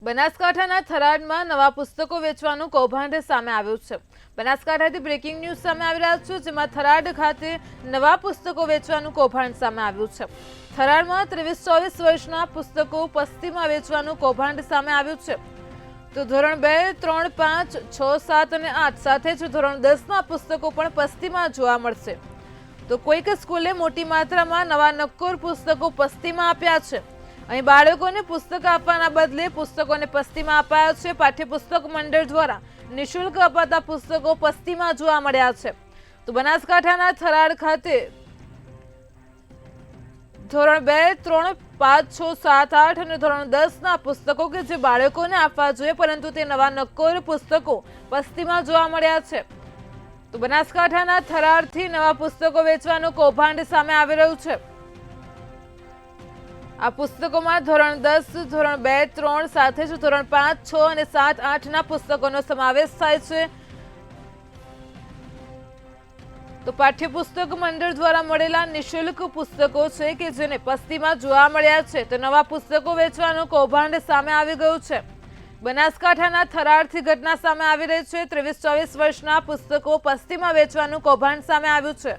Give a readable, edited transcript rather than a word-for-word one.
બનાસકાંઠાના થરાદમાં નવા પુસ્તકો વેચવાનું કૌભાંડ સામે આવ્યું છે। બનાસકાંઠાથી બ્રેકિંગ ન્યૂઝ સામે આવી રહ્યા છે, જેમાં થરાદ ખાતે નવા પુસ્તકો વેચવાનું કૌભાંડ સામે આવ્યું છે। થરાદમાં 23-24 વર્ષના પુસ્તકો પસ્તીમાં વેચવાનું કૌભાંડ સામે આવ્યું છે। તો ધોરણ 2, 3, 5, 6, 7 અને 8 સાથે જ ધોરણ 10ના પુસ્તકો પણ પસ્તીમાં જોવા મળશે। તો કોઈક સ્કૂલે મોટી માત્રામાં નવા નક્કોર પુસ્તકો પસ્તીમાં આપ્યા છે। અહીં બાળકોને પુસ્તક આપવાના બદલે પુસ્તકોને પસ્તીમાં અપાયા છે। પાઠ્યપુસ્તક મંડળ દ્વારા નિઃશુલ્ક અપાતા પુસ્તકો પસ્તીમાં જોવા મળ્યા છે। તો બનાસકાંઠાના થરાદ ખાતે ધોરણ 2, 3, 5, 6, 7, 8 અને ધોરણ 10ના પુસ્તકો કે જે બાળકોને આપવા જોઈએ, પરંતુ તે નવા નક્કોર પુસ્તકો પસ્તીમાં જોવા મળ્યા છે। તો બનાસકાંઠાના થરાદથી નવા પુસ્તકો વેચવાનું કૌભાંડ સામે આવી રહ્યું છે। આ પુસ્તકોમાં ધોરણ 10, ધોરણ 2, 3 સાથે જ ધોરણ 5, 6 અને 7, 8ના પુસ્તકોનો સમાવેશ થાય છે। તો પાઠ્યપુસ્તક મંડળ દ્વારા મળેલા નિઃશુલ્ક પુસ્તકો છે કે જેને પસ્તીમાં જોવા મળ્યા છે। તો નવા પુસ્તકો વેચવાનું કૌભાંડ સામે આવી ગયું છે। બનાસકાંઠાના થરાદથી ઘટના સામે આવી રહી છે। 23-24 વર્ષના પુસ્તકો પસ્તીમાં વેચવાનું કૌભાંડ સામે આવ્યું છે।